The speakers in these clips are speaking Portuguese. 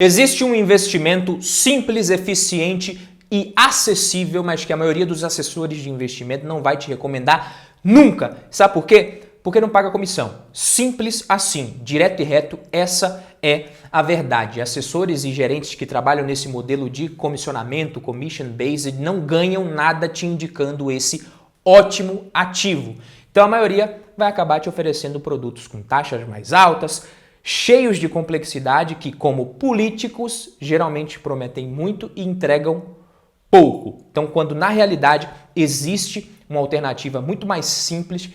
Existe um investimento simples, eficiente e acessível, mas que a maioria dos assessores de investimento não vai te recomendar nunca. Sabe por quê? Porque não paga comissão. Simples assim, direto e reto, essa é a verdade. Assessores e gerentes que trabalham nesse modelo de comissionamento, commission-based, não ganham nada te indicando esse ótimo ativo. Então a maioria vai acabar te oferecendo produtos com taxas mais altas, cheios de complexidade que, como políticos, geralmente prometem muito e entregam pouco. Então, quando na realidade existe uma alternativa muito mais simples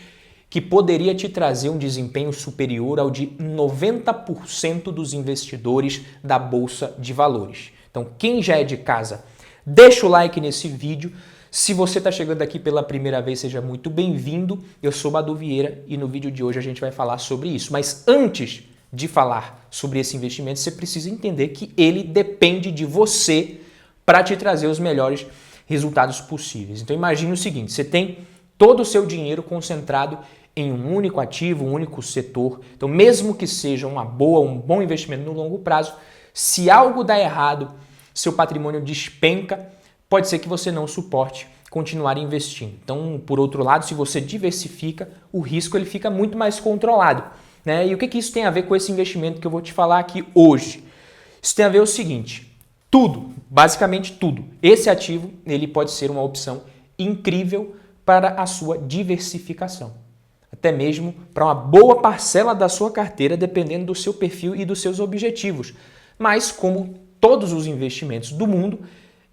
que poderia te trazer um desempenho superior ao de 90% dos investidores da Bolsa de Valores. Então, quem já é de casa, deixa o like nesse vídeo. Se você está chegando aqui pela primeira vez, seja muito bem-vindo. Eu sou Badu Vieira e no vídeo de hoje a gente vai falar sobre isso. Mas antes de falar sobre esse investimento, você precisa entender que ele depende de você para te trazer os melhores resultados possíveis. Então imagine o seguinte, você tem todo o seu dinheiro concentrado em um único ativo, um único setor. Então mesmo que seja um bom investimento no longo prazo, se algo dá errado, seu patrimônio despenca, pode ser que você não suporte continuar investindo. Então, por outro lado, se você diversifica, o risco ele fica muito mais controlado. Né? E o que isso tem a ver com esse investimento que eu vou te falar aqui hoje? Isso tem a ver o seguinte, tudo, basicamente tudo. Esse ativo ele pode ser uma opção incrível para a sua diversificação. Até mesmo para uma boa parcela da sua carteira, dependendo do seu perfil e dos seus objetivos. Mas, como todos os investimentos do mundo,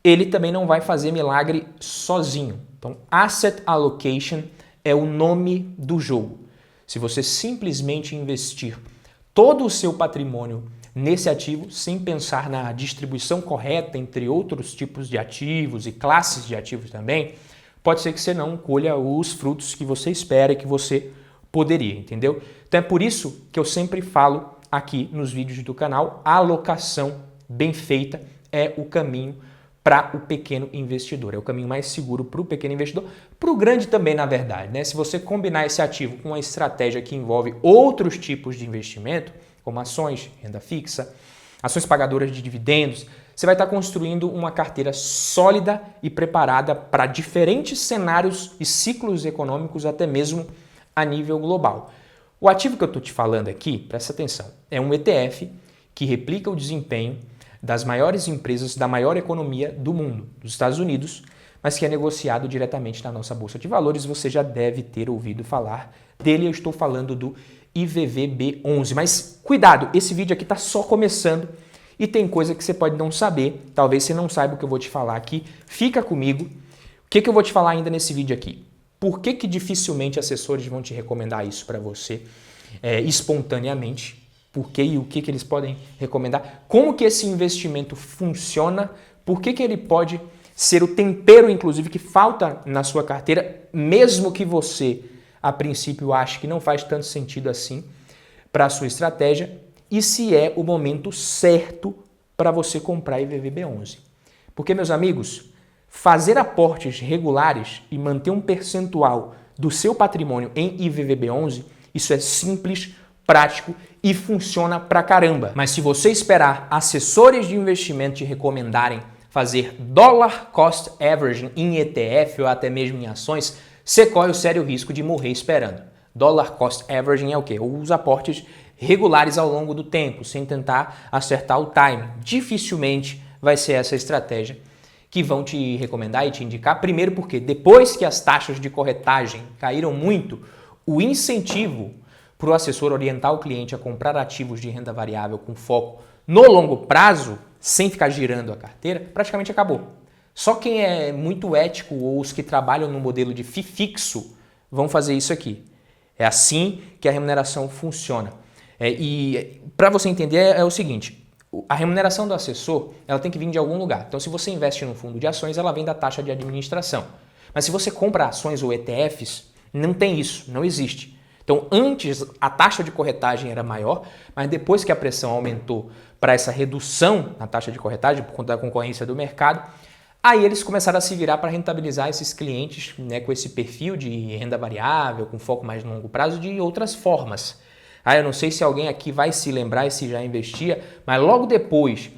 ele também não vai fazer milagre sozinho. Então, Asset Allocation é o nome do jogo. Se você simplesmente investir todo o seu patrimônio nesse ativo, sem pensar na distribuição correta entre outros tipos de ativos e classes de ativos também, pode ser que você não colha os frutos que você espera e que você poderia, entendeu? Então é por isso que eu sempre falo aqui nos vídeos do canal, a alocação bem feita é o caminho para o pequeno investidor. É o caminho mais seguro para o pequeno investidor, para o grande também, na verdade. Né? Se você combinar esse ativo com uma estratégia que envolve outros tipos de investimento, como ações, renda fixa, ações pagadoras de dividendos, você vai estar construindo uma carteira sólida e preparada para diferentes cenários e ciclos econômicos, até mesmo a nível global. O ativo que eu estou te falando aqui, presta atenção, é um ETF que replica o desempenho das maiores empresas da maior economia do mundo, dos Estados Unidos, mas que é negociado diretamente na nossa Bolsa de Valores. Você já deve ter ouvido falar dele, eu estou falando do IVVB11. Mas cuidado, esse vídeo aqui está só começando e tem coisa que você pode não saber, talvez você não saiba o que eu vou te falar aqui. Fica comigo. O que eu vou te falar ainda nesse vídeo aqui? Por que dificilmente assessores vão te recomendar isso para você espontaneamente? Por quê e o que eles podem recomendar? Como que esse investimento funciona? Por que ele pode ser o tempero, inclusive, que falta na sua carteira, mesmo que você, a princípio, ache que não faz tanto sentido assim para a sua estratégia? E se é o momento certo para você comprar IVVB11? Porque, meus amigos, fazer aportes regulares e manter um percentual do seu patrimônio em IVVB11, isso é simples, prático e funciona pra caramba. Mas se você esperar assessores de investimento te recomendarem fazer dollar cost averaging em ETF ou até mesmo em ações, você corre o sério risco de morrer esperando. Dollar cost averaging é o quê? Os aportes regulares ao longo do tempo, sem tentar acertar o time. Dificilmente vai ser essa estratégia que vão te recomendar e te indicar. Primeiro porque depois que as taxas de corretagem caíram muito, o incentivo para o assessor orientar o cliente a comprar ativos de renda variável com foco no longo prazo, sem ficar girando a carteira, praticamente acabou. Só quem é muito ético ou os que trabalham no modelo de FII fixo vão fazer isso aqui. É assim que a remuneração funciona. E para você entender é o seguinte, a remuneração do assessor ela tem que vir de algum lugar. Então se você investe num fundo de ações, ela vem da taxa de administração. Mas se você compra ações ou ETFs, não tem isso, não existe. Então, antes a taxa de corretagem era maior, mas depois que a pressão aumentou para essa redução na taxa de corretagem, por conta da concorrência do mercado, aí eles começaram a se virar para rentabilizar esses clientes, né, com esse perfil de renda variável, com foco mais no longo prazo, de outras formas. Eu não sei se alguém aqui vai se lembrar e se já investia, mas logo depois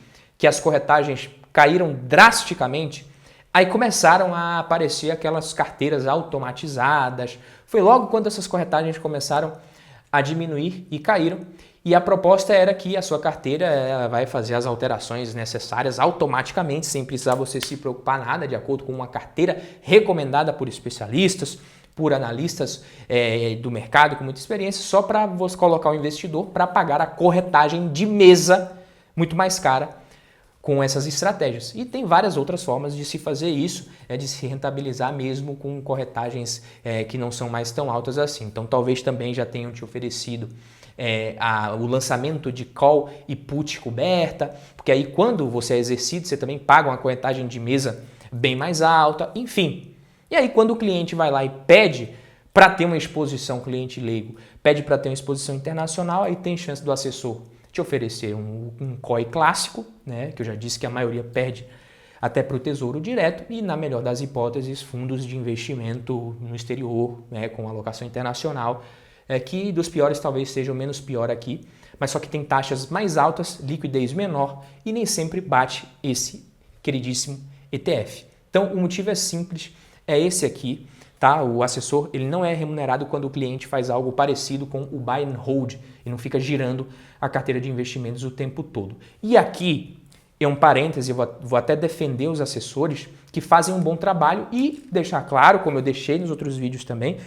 que as corretagens caíram drasticamente, aí começaram a aparecer aquelas carteiras automatizadas. Foi logo quando essas corretagens começaram a diminuir e caíram. E a proposta era que a sua carteira vai fazer as alterações necessárias automaticamente, sem precisar você se preocupar nada, de acordo com uma carteira recomendada por especialistas, por analistas do mercado com muita experiência, só para você colocar o investidor para pagar a corretagem de mesa muito mais cara com essas estratégias. E tem várias outras formas de se fazer isso, de se rentabilizar mesmo com corretagens que não são mais tão altas assim. Então talvez também já tenham te oferecido o lançamento de call e put coberta, porque aí quando você é exercido, você também paga uma corretagem de mesa bem mais alta, enfim. E aí quando o cliente vai lá e pede para ter uma exposição, cliente leigo, pede para ter uma exposição internacional, aí tem chance do assessor te oferecer um COI clássico, né, que eu já disse que a maioria perde até para o Tesouro Direto, e na melhor das hipóteses, fundos de investimento no exterior, né, com alocação internacional, que dos piores talvez seja o menos pior aqui, mas só que tem taxas mais altas, liquidez menor e nem sempre bate esse queridíssimo ETF. Então o motivo é simples, é esse aqui, tá? O assessor ele não é remunerado quando o cliente faz algo parecido com o buy and hold e não fica girando a carteira de investimentos o tempo todo. E aqui é um parêntese, eu vou até defender os assessores que fazem um bom trabalho e deixar claro, como eu deixei nos outros vídeos também,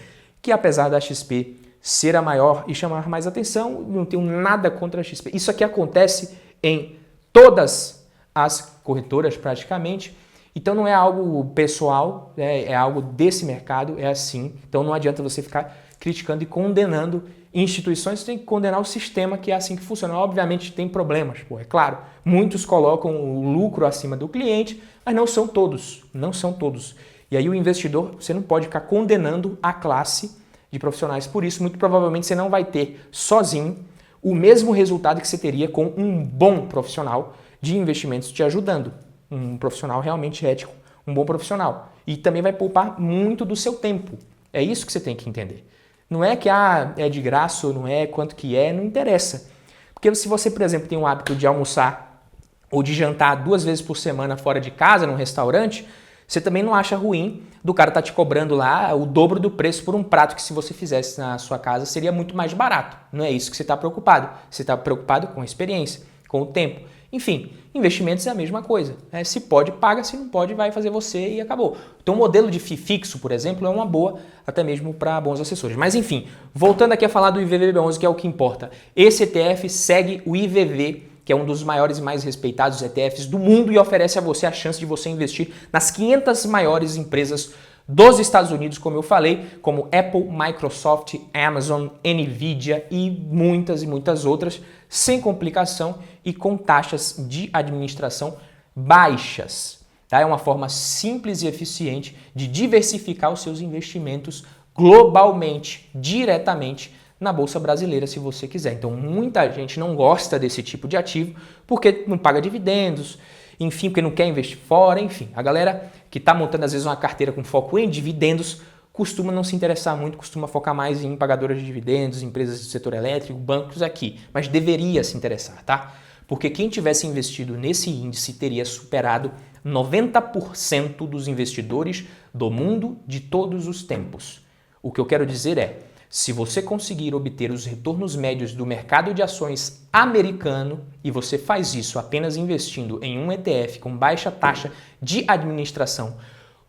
que apesar da XP ser a maior e chamar mais atenção, não tenho nada contra a XP. Isso aqui acontece em todas as corretoras praticamente, então não é algo pessoal, é algo desse mercado, é assim. Então não adianta você ficar criticando e condenando instituições, você tem que condenar o sistema, que é assim que funciona. Obviamente tem problemas, é claro. Muitos colocam o lucro acima do cliente, mas não são todos, não são todos. E aí o investidor, você não pode ficar condenando a classe de profissionais. Por isso, muito provavelmente você não vai ter sozinho o mesmo resultado que você teria com um bom profissional de investimentos te ajudando. Um profissional realmente ético, um bom profissional. E também vai poupar muito do seu tempo. É isso que você tem que entender. Não é que é de graça ou não é, quanto que é, não interessa. Porque se você, por exemplo, tem o hábito de almoçar ou de jantar 2 vezes por semana fora de casa, num restaurante, você também não acha ruim do cara estar te cobrando lá o dobro do preço por um prato que, se você fizesse na sua casa, seria muito mais barato. Não é isso que você está preocupado. Você está preocupado com a experiência, com o tempo. Enfim, investimentos é a mesma coisa. Se pode, paga. Se não pode, vai fazer você e acabou. Então, o modelo de FII fixo, por exemplo, é uma boa até mesmo para bons assessores. Mas, enfim, voltando aqui a falar do IVVB11, que é o que importa. Esse ETF segue o IVV, que é um dos maiores e mais respeitados ETFs do mundo e oferece a você a chance de você investir nas 500 maiores empresas dos Estados Unidos, como eu falei, como Apple, Microsoft, Amazon, Nvidia e muitas outras, sem complicação e com taxas de administração baixas. Tá? É uma forma simples e eficiente de diversificar os seus investimentos globalmente, diretamente, na Bolsa Brasileira, se você quiser. Então, muita gente não gosta desse tipo de ativo porque não paga dividendos, enfim, porque não quer investir fora, enfim. A galera que está montando, às vezes, uma carteira com foco em dividendos costuma não se interessar muito, costuma focar mais em pagadoras de dividendos, empresas do setor elétrico, bancos aqui, mas deveria se interessar, tá? Porque quem tivesse investido nesse índice teria superado 90% dos investidores do mundo de todos os tempos. O que eu quero dizer é, se você conseguir obter os retornos médios do mercado de ações americano e você faz isso apenas investindo em um ETF com baixa taxa de administração,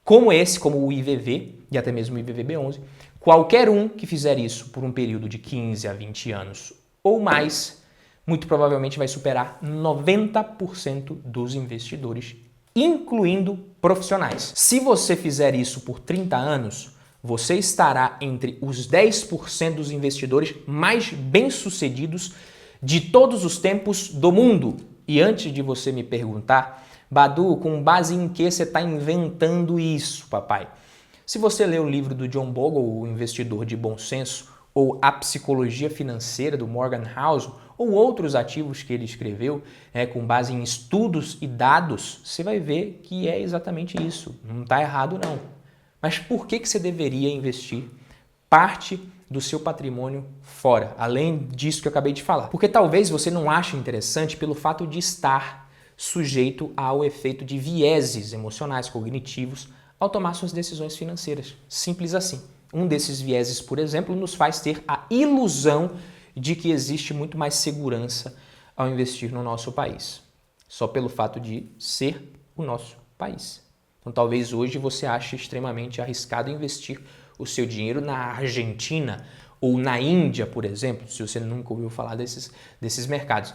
como esse, como o IVV e até mesmo o IVVB11, qualquer um que fizer isso por um período de 15 a 20 anos ou mais, muito provavelmente vai superar 90% dos investidores, incluindo profissionais. Se você fizer isso por 30 anos, você estará entre os 10% dos investidores mais bem-sucedidos de todos os tempos do mundo. E antes de você me perguntar, Badu, com base em que você está inventando isso, papai? Se você ler o livro do John Bogle, O Investidor de Bom Senso, ou A Psicologia Financeira, do Morgan Housel, ou outros ativos que ele escreveu, com base em estudos e dados, você vai ver que é exatamente isso. Não está errado, não. Mas por que você deveria investir parte do seu patrimônio fora, além disso que eu acabei de falar? Porque talvez você não ache interessante pelo fato de estar sujeito ao efeito de vieses emocionais, cognitivos, ao tomar suas decisões financeiras. Simples assim. Um desses vieses, por exemplo, nos faz ter a ilusão de que existe muito mais segurança ao investir no nosso país, só pelo fato de ser o nosso país. Então, talvez hoje você ache extremamente arriscado investir o seu dinheiro na Argentina ou na Índia, por exemplo, se você nunca ouviu falar desses mercados.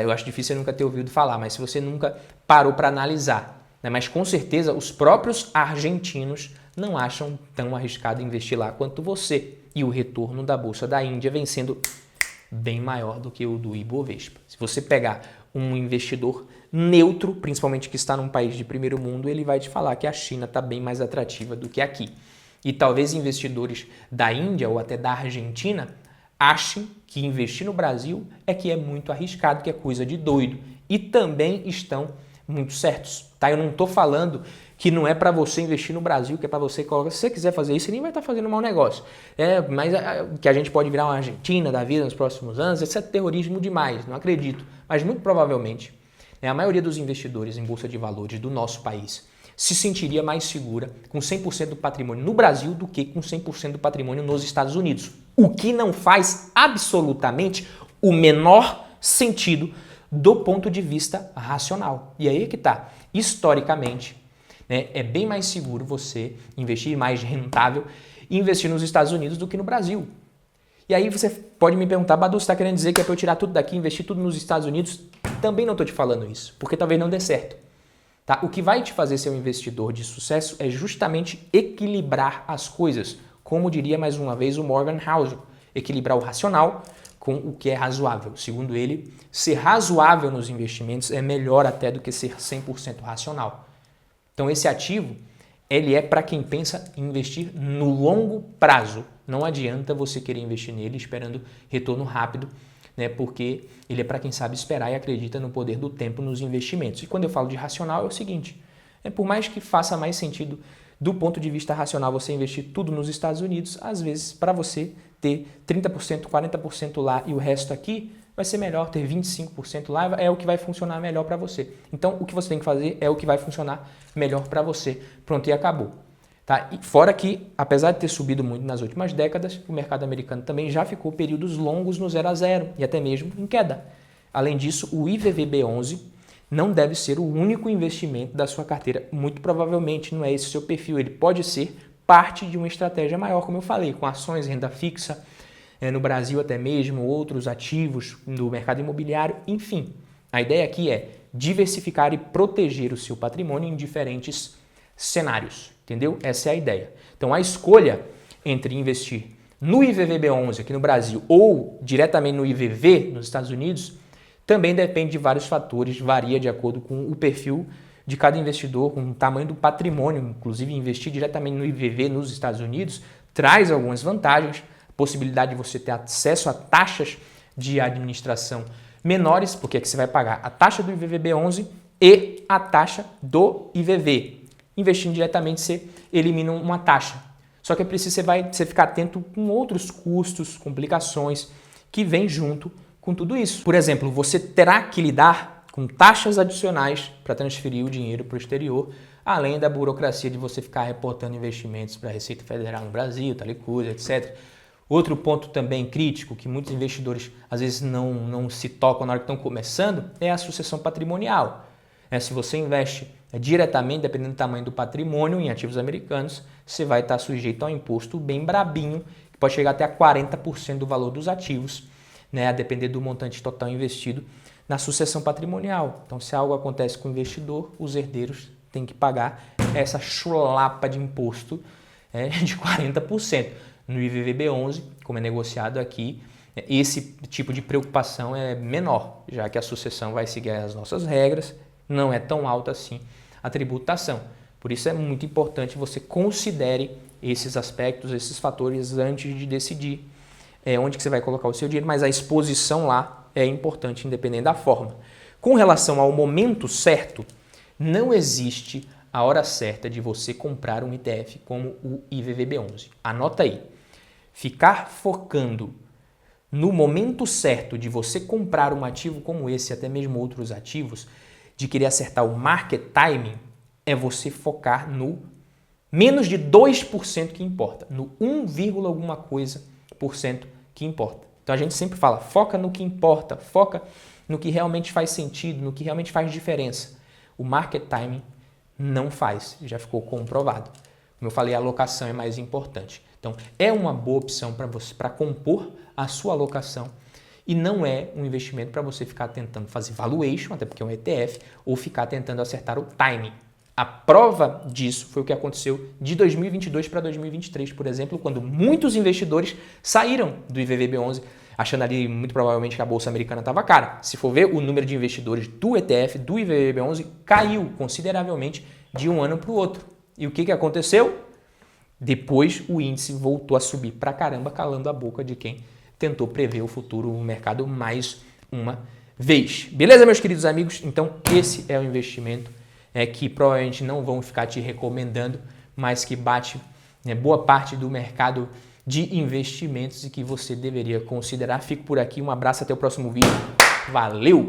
Eu acho difícil você nunca ter ouvido falar, mas se você nunca parou para analisar, né? Mas com certeza os próprios argentinos não acham tão arriscado investir lá quanto você. E o retorno da Bolsa da Índia vem sendo bem maior do que o do Ibovespa. Se você pegar um investidor neutro, principalmente que está num país de primeiro mundo, ele vai te falar que a China está bem mais atrativa do que aqui. E talvez investidores da Índia ou até da Argentina achem que investir no Brasil é que é muito arriscado, que é coisa de doido. E também estão muito certos. Tá? Eu não estou falando que não é para você investir no Brasil, que é para você colocar. Se você quiser fazer isso, você nem vai estar fazendo um mau negócio. Mas que a gente pode virar uma Argentina da vida nos próximos anos, isso é terrorismo demais, não acredito. Mas muito provavelmente, a maioria dos investidores em Bolsa de Valores do nosso país se sentiria mais segura com 100% do patrimônio no Brasil do que com 100% do patrimônio nos Estados Unidos. O que não faz absolutamente o menor sentido do ponto de vista racional. E aí é que tá. Historicamente, né, é bem mais seguro você investir, mais rentável, investir nos Estados Unidos do que no Brasil. E aí você pode me perguntar, Badu, você está querendo dizer que é para eu tirar tudo daqui e investir tudo nos Estados Unidos? Também não estou te falando isso, porque talvez não dê certo. Tá? O que vai te fazer ser um investidor de sucesso é justamente equilibrar as coisas, como diria mais uma vez o Morgan Housel, equilibrar o racional com o que é razoável. Segundo ele, ser razoável nos investimentos é melhor até do que ser 100% racional. Então esse ativo, ele é para quem pensa em investir no longo prazo. Não adianta você querer investir nele esperando retorno rápido, né? Porque ele é para quem sabe esperar e acredita no poder do tempo nos investimentos. E quando eu falo de racional é o seguinte, por mais que faça mais sentido do ponto de vista racional você investir tudo nos Estados Unidos, às vezes para você ter 30%, 40% lá e o resto aqui, vai ser melhor ter 25% lá, é o que vai funcionar melhor para você. Então, o que você tem que fazer é o que vai funcionar melhor para você. Pronto, e acabou. Tá? E fora que, apesar de ter subido muito nas últimas décadas, o mercado americano também já ficou períodos longos no 0 a 0 e até mesmo em queda. Além disso, o IVVB11 não deve ser o único investimento da sua carteira. Muito provavelmente não é esse o seu perfil. Ele pode ser parte de uma estratégia maior, como eu falei, com ações, renda fixa, no Brasil até mesmo, outros ativos do mercado imobiliário, enfim. A ideia aqui é diversificar e proteger o seu patrimônio em diferentes cenários, entendeu? Essa é a ideia. Então a escolha entre investir no IVVB11 aqui no Brasil ou diretamente no IVV nos Estados Unidos também depende de vários fatores, varia de acordo com o perfil de cada investidor, com o tamanho do patrimônio. Inclusive investir diretamente no IVV nos Estados Unidos traz algumas vantagens, possibilidade de você ter acesso a taxas de administração menores, porque aqui você vai pagar a taxa do IVVB11 e a taxa do IVV. Investindo diretamente, você elimina uma taxa. Só que é preciso você ficar atento com outros custos, complicações que vêm junto com tudo isso. Por exemplo, você terá que lidar com taxas adicionais para transferir o dinheiro para o exterior, além da burocracia de você ficar reportando investimentos para a Receita Federal no Brasil, tal e coisa, etc. Outro ponto também crítico, que muitos investidores às vezes não se tocam na hora que estão começando, é a sucessão patrimonial. Se você investe diretamente, dependendo do tamanho do patrimônio, em ativos americanos, você vai estar sujeito a um imposto bem brabinho, que pode chegar até a 40% do valor dos ativos, né, a depender do montante total investido na sucessão patrimonial. Então, se algo acontece com o investidor, os herdeiros têm que pagar essa chulapa de imposto de 40%. No IVVB11, como é negociado aqui, esse tipo de preocupação é menor, já que a sucessão vai seguir as nossas regras, não é tão alta assim a tributação. Por isso é muito importante você considere esses aspectos, esses fatores antes de decidir onde que você vai colocar o seu dinheiro, mas a exposição lá é importante, independente da forma. Com relação ao momento certo, não existe a hora certa de você comprar um ETF como o IVVB11. Anota aí. Ficar focando no momento certo de você comprar um ativo como esse, até mesmo outros ativos, de querer acertar o market timing é você focar no menos de 2% que importa, no 1, alguma coisa por cento que importa. Então a gente sempre fala, foca no que importa, foca no que realmente faz sentido, no que realmente faz diferença. O market timing não faz, já ficou comprovado. Como eu falei, a alocação é mais importante. Então é uma boa opção para você, para compor a sua alocação, e não é um investimento para você ficar tentando fazer valuation, até porque é um ETF, ou ficar tentando acertar o timing. A prova disso foi o que aconteceu de 2022 para 2023, por exemplo, quando muitos investidores saíram do IVVB11, achando ali muito provavelmente que a Bolsa Americana estava cara. Se for ver, o número de investidores do ETF, do IVVB11, caiu consideravelmente de um ano para o outro. E o que aconteceu? Depois o índice voltou a subir pra caramba, calando a boca de quem tentou prever o futuro do mercado mais uma vez. Beleza, meus queridos amigos? Então, esse é o investimento que provavelmente não vão ficar te recomendando, mas que bate boa parte do mercado de investimentos e que você deveria considerar. Fico por aqui, um abraço, até o próximo vídeo. Valeu!